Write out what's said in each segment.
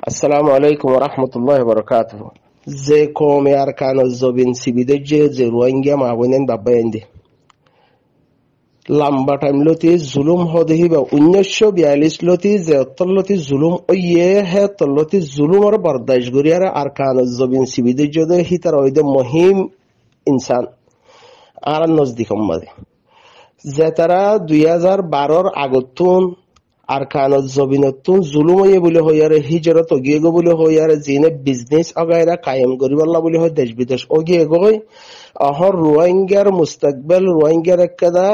আসসালামু আলাইকুম ওয়া রাহমাতুল্লাহি ওয়া বারাকাতুহু। যে কওমে আরকান জবিন সিবিদের যে রোহিঙ্গা মাহবুনেন বাব্বাইন্দে লম্বা টাইম লতি জুলুম হদেহি বা 1942 লতি যে তল্লতি জুলুম ওইয়ে হে তল্লতি জুলুমর বরদাইশ গরিয়ার আরকান জবিন সিবিদের যে হিতার ওইদে মহিম ইনসান আর নজদিকম মাদে যে তারা 2012 আগতুন আরকানত জবিনতুন জুলুম হইয়ে বলে হইয়ারে হিজরত অগিয়ে গো বলে হইয়ারে জিনে বিজনেস অগাইরা কায়েম করিবাল্লা বলে হয় দেশ বিদেশ অগিয়ে গই অহর রোহিঙ্গার মুস্তাকবেল রোহিঙ্গার একদা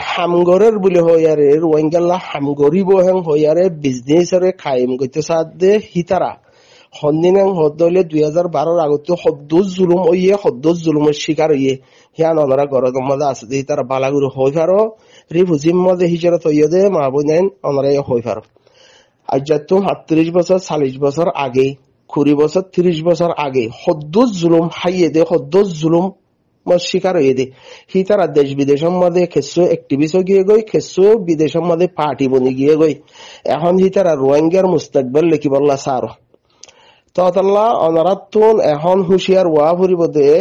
হামগরের বলে হইয়ারে রোহিঙ্গাল্লা হামগরিব হেং হইয়ারে বিজনেসরে কায়েম করতে সাদে হিতারা হন্দিনাং হদলে 2012 আগত হদ্দুজ জুলুম হইয়ে হদ্দুজ জুলুমের শিকার হইয়ে হিয়ান অনরা গরদ মধ্যে আছে হিতারা বালাগুরু হই ফারো রিফুজিম মধ্যে হিজরত হইয়ে দে মাহবুনাইন অনরা হই ফারো আজ তো 37 বছর 40 বছর আগে 20 বছর 30 বছর আগে হদ্দুজ জুলুম হাইয়ে দে হদ্দুজ জুলুম শিকার হয়ে দে হিতারা দেশ বিদেশের মধ্যে খেসু অ্যাক্টিভিস্ট গিয়ে গই খেসু বিদেশের মধ্যে পার্টি বনি গিয়ে গই এখন হিতারা রোহিঙ্গার মুস্তাকবেল লিখি বললা সার ততল্লা অনারাতুন এখন হুশিয়ার ওয়া ফুরিব দে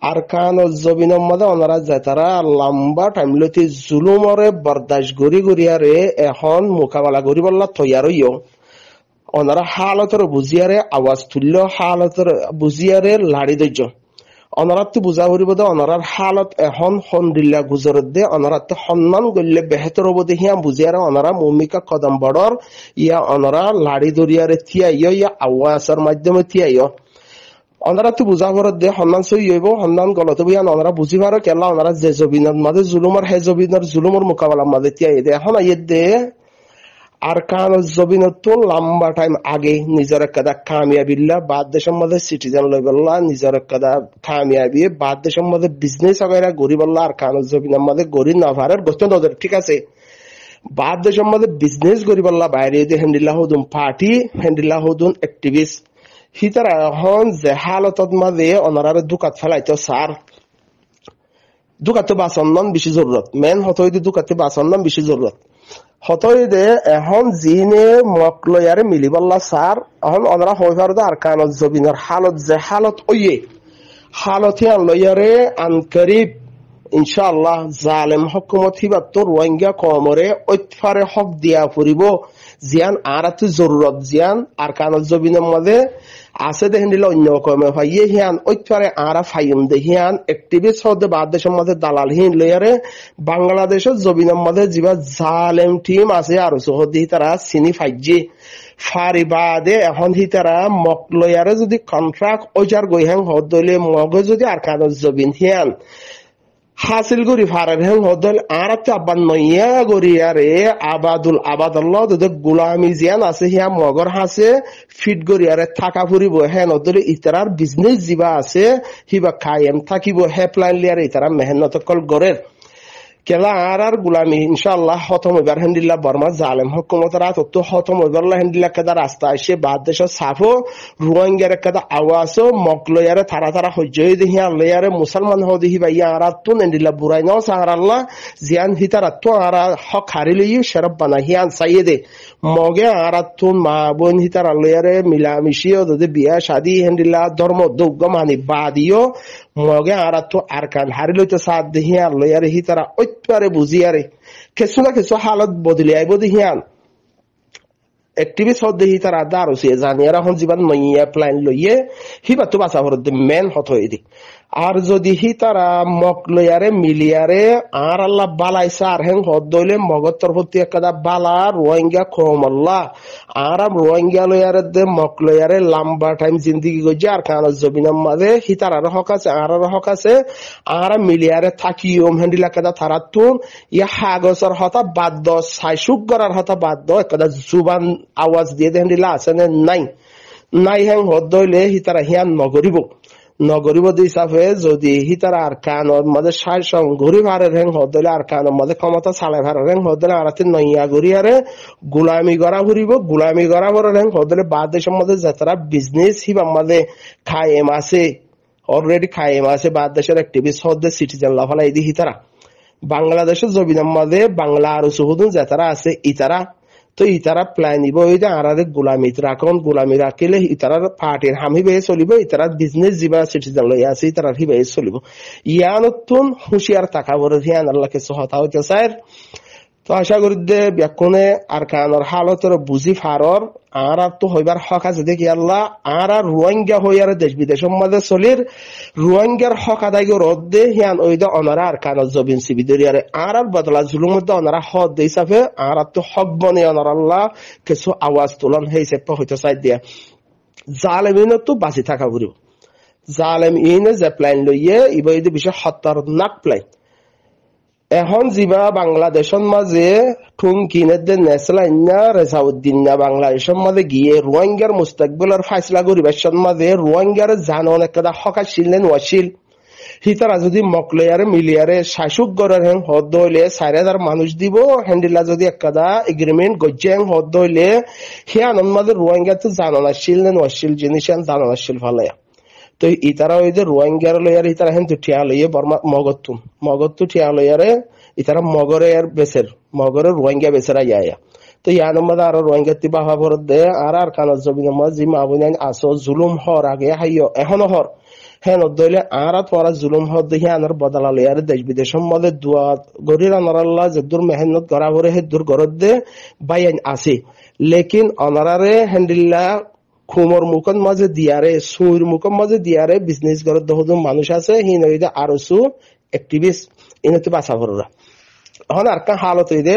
আরকান জবিনের মধ্যে অনারা যায় তারা লম্বা টাইম লতি জুলুমরে বরদাস্ত গরি গরিয়ারে এখন মোকাবেলা করি বললা তৈয়ার হইও অনারা হালতর বুঝিয়ারে আওয়াজ তুলল হালতর বুঝিয়ারে লাড়ি ধৈর্য অনারাত বুঝা ফুরিব দে অনারার হালত এখন হন্দিল্লা গুজরত দে অনারাত সন্মান গল্লে বেহতর হব দে হিয়া বুঝিয়ারে অনারা ভূমিকা কদম বড়র ইয়া অনারা লাড়ি দরিয়ারে থিয়াইয় ইয়া আওয়াজের মাধ্যমে থিয়াইয় অনারাত বুঝা ফরত দে সন্মান সই হইব সন্মান গলত বইয়া অনারা বুঝি পারো কেলা অনারা যে জবিনের মাঝে জুলুমর হে জবিনের জুলুমর মোকাবেলার মাঝে থিয়াই দে এখন আইয়ে দে আরকান জবিনতুন লম্বা টাইম আগে নিজের একটা কামিয়াবিল্লা বাদ দেশের মধ্যে সিটিজেন লই বললা নিজের একটা কামিয়াবি বাদ দেশের মধ্যে বিজনেস আগাইরা গরি বললা আরকান জবিনের মধ্যে গরি না পারার গোষ্ঠী নজর ঠিক আছে বাদ দেশের মধ্যে বিজনেস গরি বললা বাইরে দিয়ে হ্যান্ডিল্লা হদুন পার্টি হ্যান্ডিল্লা হদুন অ্যাক্টিভিস্ট হিতারা এখন যে হালতত মাঝে অনারারে দুকাত ফেলাইতো সার দুকাতে বাসন বেশি জরুরত মেন হতই দুকাতে বাসন বেশি জরুরত হতই দে এখন জিনে মকলয়ারে মিলিবাল্লা সার এখন অনরা হই পারদে আরকানত জবিনের হালত যে হালত ওইয়ে হালতে লয়ারে আনকরিব ইনশাআল্লাহ জালেম হুকুমত হিবাত রোহিঙ্গা কমরে ঐতফারে হক দিয়া ফুরিব জিয়ান আরাতে জরুরত জিয়ান আরকানত জবিনের মধ্যে আছে দেখেন দিলে অন্য কমে ভাইয়ে হিয়ান ঐতফারে আরা ফাইম দে হিয়ান অ্যাক্টিভিস্ট হতে বাদ দেশের মধ্যে দালালহীন লয়ারে বাংলাদেশের জবিনের মধ্যে যিবা জালেম টিম আছে আর সহদি তারা চিনি ফাইজি ফারিবাদে এখন হিতারা মকলয়ারে যদি কন্ট্রাক্ট ওইটার গইহাং হদলে মগে যদি আরকানত জবিন হিয়ান হাসিল করি ফারের হেং হদল আর আব্বান নইয়া গরিয়ারে আবাদুল আবাদুল্লাহ যদি গুলামি জিয়ান আছে হিয়া মগর হাসে ফিট গরিয়ারে থাকা ফুরিব হেন হদলে ইতারার বিজনেস যিবা আছে হিবা কায়েম থাকিব হেল্পলাইন লিয়ারে ইতারা মেহনত কল গরের কেলা আর গুলামি ইনশাআল্লাহ খতম হইবার হেন্দিল্লা বর্মা জালেম হুকুমত রাত তো খতম হইবার হেন্দিল্লা কেদা রাস্তা আসে বাদ দেশ সাফো রোহিঙ্গার কেদা আওয়াজও মকলয়ারে থারা থারা হজ্জ দেহিয়া লয়ারে মুসলমান হদিহি বা ইয়া আর তো হেন্দিল্লা বুড়াই নাও সাহার আল্লাহ জিয়ান হিতার তো আর হক হারিলি শেরব বানা হিয়ান সাইয়েদে মগে আর তো মা বোন হিতার লয়ারে মিলামিশিও যদি বিয়া শাদি হেন্দিল্লা ধর্ম দুগ্গ মানি বাদিও মগে আর তো আরকান হারিলইতে সাদ দেহিয়া লয়ারে হিতারা ঐতপারে বুঝিয়ারে কিছু না কিছু হালত বদলি আইব দেহিয়ান অ্যাক্টিভিস্ট হতে হিতারা দারুসি জানিয়ারা হন জীবন নইয়া প্ল্যান লইয়ে হিবা তো বাসা হরদ মেন হত হইদি আর যদি হিতারা মকলয়ারে মিলিয়ারে আর আল্লাহ বালাই সার হেং হদলে মগত তরফতি একদা বালা রোহিঙ্গা কমল্লা আর রোহিঙ্গা লয়ারে দে মকলয়ারে লম্বা টাইম জিন্দেগি গজে আর কান জবিনার মাঝে হিতারার হক আছে আর হক আছে আর মিলিয়ারে থাকি ওম হ্যান্ডিলা কেদা থারাতুন ইয়া হাগসর হতা বাদ্য সাইসুক গরার হতা বাদ্য একদা জুবান আওয়াজ দিয়ে হ্যান্ডিলা আছে নাই নাই হেং হদলে হিতারা হিয়ান নগরিব দিসাফে যদি হিতারা আর কানের মধ্যে সাইসং ঘুরি ভারের হেং হদলে আর কানের মধ্যে ক্ষমতা চালাই ভারের হেং হদলে আর নইয়া গরিয়ারে গুলামি গড়া ঘুরিব গুলামি গড়া ভরের হেং হদলে বাদ দেশের মধ্যে যাতারা বিজনেস হিবার মধ্যে খায়েম আছে অলরেডি খায়েম আছে বাদ দেশের অ্যাক্টিভিস্ট হদে সিটিজেন লাফালাই দি হিতারা বাংলাদেশের জবিনের মধ্যে বাংলা আর সুহুদুন যাতারা আছে ইতারা তো ইতারা প্ল্যান নিব ওই যে আর গোলামিত রাখন গোলামি রাখিলে ইতারার পার্টির হামি বেয়ে চলিব ইতারার বিজনেস যা সিটিজেন লই আছে ইতারার হি বেয়ে চলিব ইয়া নতুন হুঁশিয়ার থাকা বড় হিয়ান আল্লাহ কিছু হতা হইতে চায়। তো আশা করি যে ব্যাকুণে আর কানর হালতর বুঝি ফারর আর তো হইবার হক আছে দেখি আল্লাহ আর রোহিঙ্গা হইয়ার দেশ বিদেশের মধ্যে চলির রোহিঙ্গার হক আদায় রদ্দে হিয়ান ওই যে অনারা আর কানর জবিন সিবিদরিয়ারে আর বদলা জুলুম মধ্যে অনারা হদ দেই সাফে আর তো হক বনে অনার আল্লাহ কিছু আওয়াজ তোলন হয়েছে হইতে চাই দিয়া জালেমিনও তো বাঁচি থাকা ঘুরিব জালেম ইনে যে প্ল্যান লইয়ে ইবাইদে বিষয় হত্যার নাক প্ল্যান এখন যিবা বাংলাদেশের মাঝে ঠুমকিনের যে নেসলাইনা রেজাউদ্দিন না বাংলাদেশের মাঝে গিয়ে রোহিঙ্গার মুস্তাকবিলের ফাইসলা করিবার মাঝে রোহিঙ্গার জানন একটা হকাশীল নেন ওয়াশিল হিতারা যদি মকলেয়ারে মিলিয়ারে শাসক গড়ের হেন হদ হইলে 4,000 মানুষ দিব হ্যান্ডিলা যদি একটা এগ্রিমেন্ট গজ্জে হেন হদ হইলে হিয়ানন মাঝে রোহিঙ্গা তো জানন আসিল নেন ওয়াশিল জিনিস জানন আসিল ফালায়া। তো ইতারা ওই যে রোহিঙ্গার লইয়ার ইতারা হেন তো ঠিয়া লইয়ে বর্মা মগত্তু ঠিয়া লইয়ারে ইতারা মগরে আর বেসের মগরে রোহিঙ্গা বেসেরা ইয়া তো ইয়ার মধ্যে আরো রোহিঙ্গা তিবা হবার দে আর কানর জমিন জি মাবুনাইন আসো জুলুম হর আগে হাইয় এখনো হর হেন দইলে আর তোরা জুলুম হর দেখি আনার বদলা লইয়ারে দেশ বিদেশের মধ্যে দুয়া গরির আনার আল্লাহ যে দূর মেহনত করা করে হে দূর গরদ দে বাইন আসি লেকিন অনারারে হ্যান্ডিল্লা খুমর মুখন মাঝে দিয়ারে সুর মুখন মাঝে দিয়ারে বিজনেস করে দহদম মানুষ আছে হিন ওইটা আরো সু অ্যাক্টিভিস্ট ইনতে বাসা ভররা এখন আর কা হালত হইদে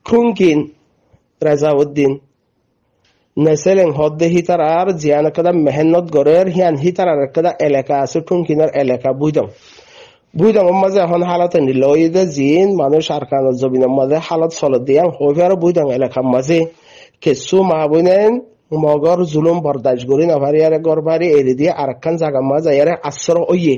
খুমকিন রেজাউদ্দিন নেসেলেন হদ্দে হিতার আর জিয়ান একটা মেহনত গড়ের হিয়ান হিতার আর একটা এলাকা আছে ঠুমকিনের এলাকা বুঝদাম মাঝে এখন হালত নিল ওই যে জিন মানুষ আর কান জমিনের মাঝে হালত চলত দিয়া হইবে আর বুঝদাম এলাকার মাঝে কিছু মা বইনেন মগর জুলুম বরদাস্ত করি না ভারিয়ারে গড়বাড়ি এড়ি দিয়ে আর একখান জায়গা মাঝে ইয়ারে আশ্রয় ওইয়ে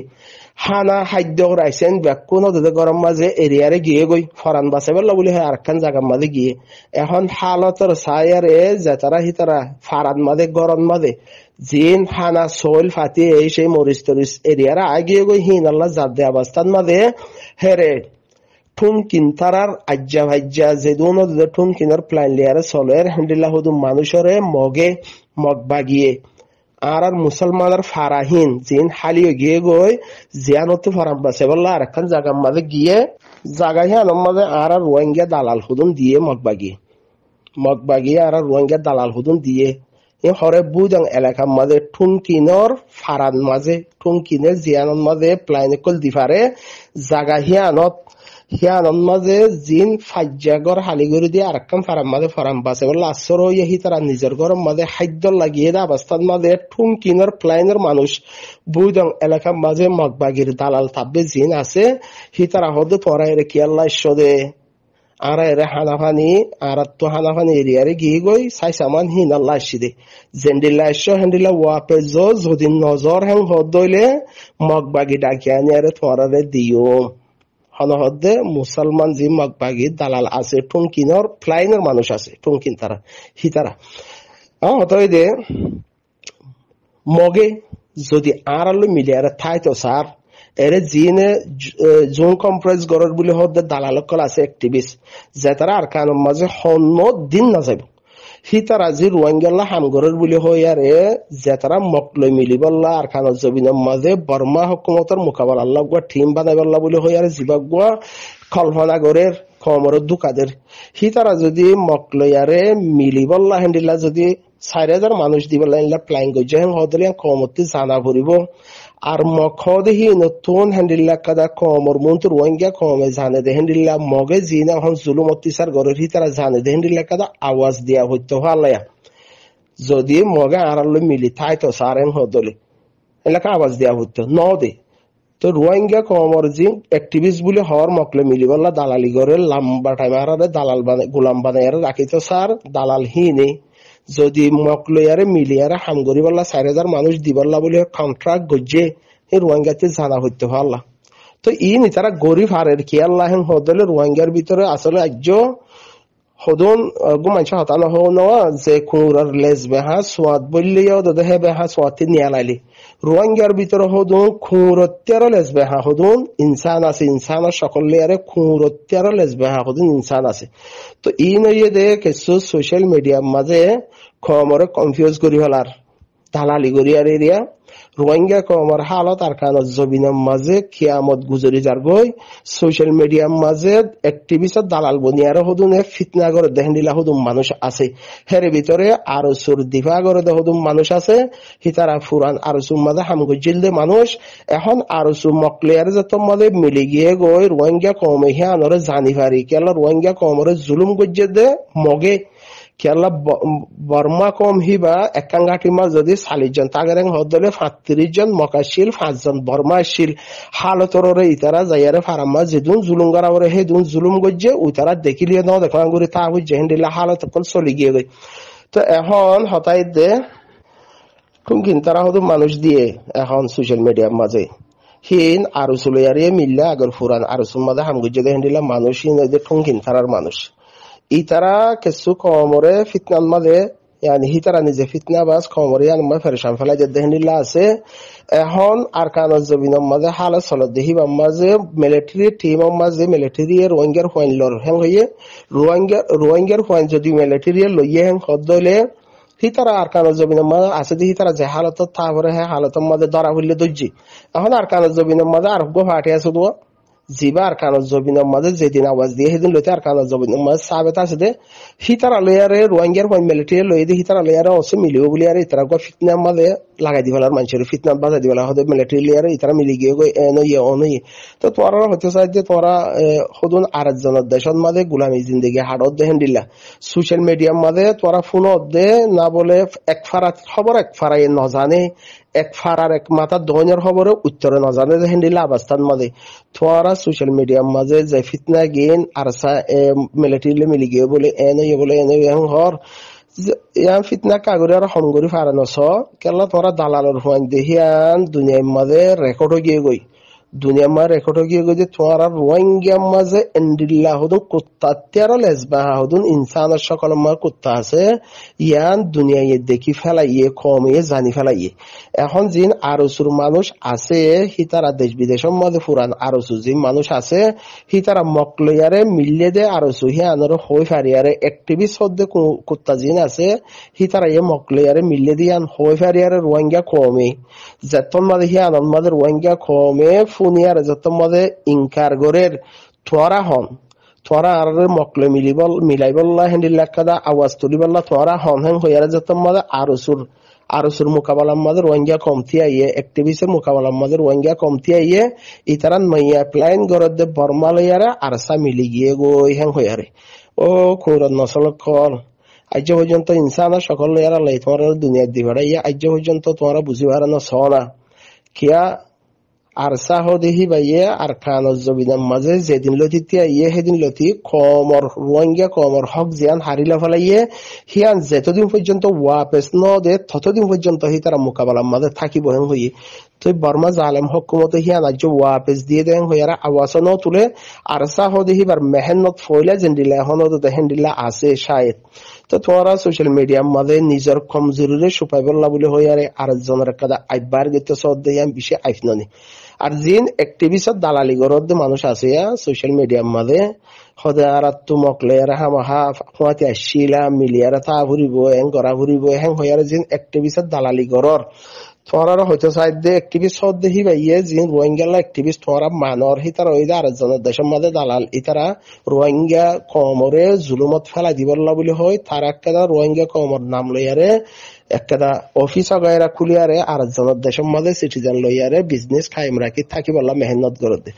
হানা খাদ্য রাইছেন ব্যাকুন গরম মাঝে এরিয়ারে গিয়ে গই ফরান বাঁচাবেলা বলে হয় আর একখান জায়গার মাঝে গিয়ে এখন হালতর সায়ারে যে তারা হিতারা ফারান মাঝে গরম মাঝে জিন হানা সোল ফাতি এই সেই মরিচ তরিচ এরিয়ারে আগিয়ে গই হিন আল্লাহ জাদ্দে অবস্থান মাঝে হেরে ঠুমকিন তারার আজ্জা ভাজ্জা যে দুনো ঠুমকিনের প্ল্যান লিয়ারে চলের হ্যান্ডিল্লা হুদু মানুষরে মগে মগ বাগিয়ে আর মুসলমানের ফারাহিন জিন হালিয়ে গিয়ে গই জিয়ানতো ফারাম বাসে বললা আর একখান জায়গার মাঝে গিয়ে জায়গা হিয়ানোর মাঝে আর রোহিঙ্গা দালাল হুদুন দিয়ে মগ বাগিয়ে আর রোহিঙ্গা দালাল হুদুন দিয়ে হরে বুঝাং এলাকার মাঝে ঠুমকিনর ফারান মাঝে ঠুমকিনের জিয়ানোর মাঝে প্ল্যান কল দিফারে জায়গা হিয়ানন মাঝে জিন ফাজ্জাগর হালিগরি দিয়ে আর একখান ফারাম মাঝে ফারাম বাসে বললা আসর ইহি তারা নিজের গরম মাঝে খাদ্য লাগিয়ে দে অবস্থান মাঝে ঠুমকিনর প্লাইনের মানুষ বুঝং এলাকার মাঝে মগবাগির দালাল তাব্বে জিন আছে হি তারা হদে তোরা এর কি আল্লাহ ইস্যদে আর এর হানাফানি আর তো হানাফানি এরিয়ারে গিয়ে গই সাই সামান হিন আল্লাহ ইস্যদে জেন্ডিল্লা ইস্য হ্যান্ডিল্লা ওয়াপে যদি নজর হ্যাং হদইলে মগবাগি ডাকিয়ে আনি আরে তোরা দিও হনহদে মুসলমান জি মগবাগি দালাল আছে ঠুমকিনর ফ্লাইনের মানুষ আছে ঠুমকিন তারা হিতারা হতই দে মগে যদি আর আলো মিলিয়ারে থাই তো স্যার এরে জিনে জোন কম্প্রেস গড়ের বলে হদে দালাল কল আছে অ্যাক্টিভিস্ট যে তারা আর কানের মাঝে হন্য দিন না যাব হিতারা জি রোহিঙ্গাল্লা হামগরের বলে হইয়ারে যে তারা মকলই মিলিবল্লা আর কানের জমিনের মাঝে বর্মা হুকুমতের মোকাবেলা আল্লাহ গুয়া টিম বানাইবল্লা বলে হইয়ারে জিবাগুয়া কল্পনাগরের কমরের দুকাদের হিতারা যদি মকলইয়ারে মিলিবল্লা হ্যান্ডিল্লা যদি 4,000 মানুষ দিবল্লা ইনলা প্ল্যান গজ্জে হেন হদলিয়া কমতি জানা ভরিব আর মখদেহি নতুন হ্যান্ডিল্লা কাদা কমর মন্ত্র রোহিঙ্গা কমে জানে দে হ্যান্ডিল্লা মগে জিনা এখন জুলুম অত্যাচার গরের হিতারা জানে দে হ্যান্ডিল্লা কাদা আওয়াজ দিয়া হইতে হালায়া যদি মগে আড়ালে মিলি থাই তো সারেন হদলি এলাকা আওয়াজ দিয়া হইতো ন দে তো রোহিঙ্গা কমর জি অ্যাক্টিভিস্ট বলে হওয়ার মকলে মিলিবল্লা দালালি গরের লম্বা টাইম আরে দালাল বানায় গোলাম বানায় রাখিত স্যার দালাল হিনে যদি মকলইয়ারে মিলিয়ারে হামগরি বললা 4,000 মানুষ দিবল্লা বলে কন্ট্রাক্ট গজ্জে এই রোহিঙ্গাতে জানা হইতে পারলা তো তারা গরিব হারের কি আল্লাহ হদলে রোহিঙ্গার ভিতরে আসলে আজ্য হদুন গুমাইছ হতানো হো নওয়া যে কুঁরার লেজ বেহা সোয়াদ বললিও দদে হে বেহা সোয়াতি নিয়ালাইলি রোহিঙ্গার ভিতরে হদুন খুঁরত্যার লেজ বেহা হদুন ইনসান আছে ইনসানের সকল লেয়ারে খুঁরত্যার লেজ বেহা হদুন ইনসান আছে তো ই নইয়ে দে কিছু সোশ্যাল মিডিয়ার মাঝে খমরে কনফিউজ করি হলার দালালি করি আর এরিয়া রোহিঙ্গা কমর হালত আর কান জবিনের মাঝে কিয়ামত গুজরি যার গই সোশ্যাল মিডিয়ার মাঝে অ্যাক্টিভিস্ট দালাল বনিয়ার হদুনে ফিতনা করে দেখেন দিলা হদুম মানুষ আছে হের ভিতরে আরো সুর দিফা করে দে হদুম মানুষ আছে হিতারা ফুরান আরো সুর মাঝে হামগুজিল দে মানুষ এখন আরো সুর মকলিয়ার যত মাঝে মিলি গিয়ে গই রোহিঙ্গা কমে হে আনরে জানি পারি কেলা রোহিঙ্গা কমরে জুলুম গজ্জে দে মগে কেলা বর্মা কম হিবা একাঙ্গাটিমা যদি 40 জন তাগেরেং হদলে 35 জন মকাশিল 5 জন বর্মাশিল হালতরে ইতারা যাইয়ারে ফারাম্মা যেদুন জুলুম গরাওরে হেদুন জুলুম গজ্জে উতারা দেখিলিয়ে ন দেখান গুরি তা হই জেহেন্দিলা হালত কল চলি গিয়ে গই তো এখন হতাই দে কুমকিন তারা হদু মানুষ দিয়ে এখন সোশ্যাল মিডিয়ার মাঝে হিন আরো চলিয়ারে মিল্লা আগর ফুরান আরো সুমাদা হামগুজে দেহেন্দিলা মানুষ হিন ঠুংকিন তারার মানুষ ইতারা কিছু কমরে ফিতনার মাঝে হিতারা নিজে ফিতনা বাস কমরে আনমা ফেরেশান ফেলাই যে দেহনিল্লা আছে এখন আর কানজ জবিনের মাঝে হালে চলত দেহিবার মাঝে মিলিটারি টিমের মাঝে মিলিটারি রোহিঙ্গার হোয়াইন লর হেং হইয়ে রোহিঙ্গার হোয়াইন যদি মিলিটারি লইয়ে হেং হদলে হিতারা আর কানজ জবিনের মাঝে আছে যে হিতারা যে হালত তারপরে হ্যাঁ হালতের মাঝে ধরা হইলে দর্জি এখন আর কানজ জবিনের মাঝে আর ফাটে আছে তো জিবা আর কানজ জবিনের মাঝে যেদিন আওয়াজ দিয়ে সেদিন লইতে আর কানজ জবিনের মাঝে সাবেত আছে দে হিতারা লয়ারে রোহিঙ্গার হোয়াইন মিলিটারি লই দিয়ে হিতারা লয়ারে অসে মিলিব বলি আর ইতারা ফিতনার মাঝে লাগাই দিবেলার মানুষের ফিতনার বাজা দিবেলা হতে মিলিটারি লয়ারে ইতারা মিলি গিয়ে অনই তো তোরা হতে চাই যে তোরা হদুন আর একজনের দেশের মাঝে গুলামি জিন্দগি হাড়ত দেহেন দিলা সোশ্যাল মিডিয়ার মাঝে তোরা ফোনত দে না বলে এক ফারা খবর এক ফারাই নজানে এক ফারার এক মাথা দহনের খবরে উত্তরে নজানে দেহেন দিলা অবস্থান মাঝে তোরা সোশ্যাল মিডিয়ার মাঝে যে ফিতনা গেন আর মিলিটারি মিলি গিয়ে বলে এনে হর ইয়ান ফিতনা কাগরে আর হমগরি ফারানো স কেলা তোরা দালালর হুয়ান দেহিয়ান দুনিয়ার মাঝে রেকর্ড হয়ে গিয়ে গই দুনিয়ার মাঝে রেকর্ড হয়ে গিয়ে গই যে তোরা রোহিঙ্গার মাঝে এন্ডিল্লা হদুন কুত্তা তেরো লেজবাহা হদুন ইনসানের সকল মাঝে কুত্তা আছে ইয়ান দুনিয়ায় দেখি ফেলাইয়ে কমিয়ে জানি ফেলাইয়ে এখন যিন আরসুর মানুষ আছে হিতারা দেশ বিদেশের মাঝে ফুরান আরসু যে মানুষ আছে হিতারা মকলয়ারে মিললে দে আরসু হি আনর হই ফারিয়ারে অ্যাক্টিভিস্ট হদে কুত্তা যিন আছে হিতারা ইয়ে মকলয়ারে মিললে দিয়ান হই ফারিয়ারে রোহিঙ্গা কমে যেতন মাঝে হি আনন্দ মাঝে রোহিঙ্গা কমে ফুনিয়ারে যেতন মাঝে ইনকার গরের তোরা হন তোরা আর মকলে মিলাইবল্লা হেন্ডিল্লা কাদা আওয়াজ তুলিবল্লা তোরা হন হেন হইয়ারে যেতন মাঝে আরসুর মোকাবেলার মাঝে রোহিঙ্গা কমতি আইয়ে অ্যাক্টিভিস্টের মোকাবেলার মাঝে রোহিঙ্গা কমতি আইয়ে ইতারান মাইয়া প্লাইন গরদ বর্মা লইয়ারে আরসা মিলি গিয়ে গই হেন হইয়ারে ও খৌরত নসল কল আজ পর্যন্ত ইনসানের সকল লইয়ারা লাই তোমার দুনিয়ার দিবাড়া ইয়া আজ পর্যন্ত তোমার বুঝিবার না কিয়া আরসা হদেহি বাইয়ে আর কানজ জবিনের মাঝে যেদিন লতিতে ইয়ে সেদিন লতি কমর রোহিঙ্গা কমর হক জিয়ান হারিলা ফেলাইয়ে হিয়ান যেতদিন পর্যন্ত ওয়াপেস ন দে ততদিন পর্যন্ত হি তারা মোকাবেলার মাঝে থাকিব হেন হইয়ে তো বর্মা জালেম হকুমতে হিয়ান আজ ওয়াপেস দিয়ে দেন হইয়ারা আওয়াজ ন তুলে আরসা হদেহিবার মেহনত ফইলা জেন্ডিলা এখন হেন্ডিলা আছে শায়দ তো তোরা সোশ্যাল মিডিয়ার মাঝে নিজের কমজোরিরে সুপাইবল্লা বলে হইয়ারে আরেকজনের কাদা আইবার গেতে সদ্দে বিষয়ে আইফননি আর জিন অ্যাক্টিভিস্ট দালালি গরদ মানুষ আছে সোশ্যাল মিডিয়ার মাঝে হদে আর তো মকলে আর হামাহা ফুয়াতে আসিলা মিলিয়ারা তা ঘুরিব হেং গড়া ঘুরিব হেং হইয়ারে জিন অ্যাক্টিভিস্ট দালালি গরর তোরা হয়তো সাইডে অ্যাক্টিভিস্ট হদে হি বাইয়ে জিন রোহিঙ্গা অ্যাক্টিভিস্ট তোরা মানর হিতার ওই আরেকজনের দেশের মাঝে দালাল ইতারা রোহিঙ্গা কমরে জুলুমত ফেলাই দিবল্লা বলে হয় তারা একটা রোহিঙ্গা কমর নাম লইয়ারে একটা অফিস গায়রা খুলিয়ারে আরেকজনের দেশের মাঝে সিটিজেন লইয়ারে বিজনেস কায়েম রাখি থাকি বললা মেহনত করে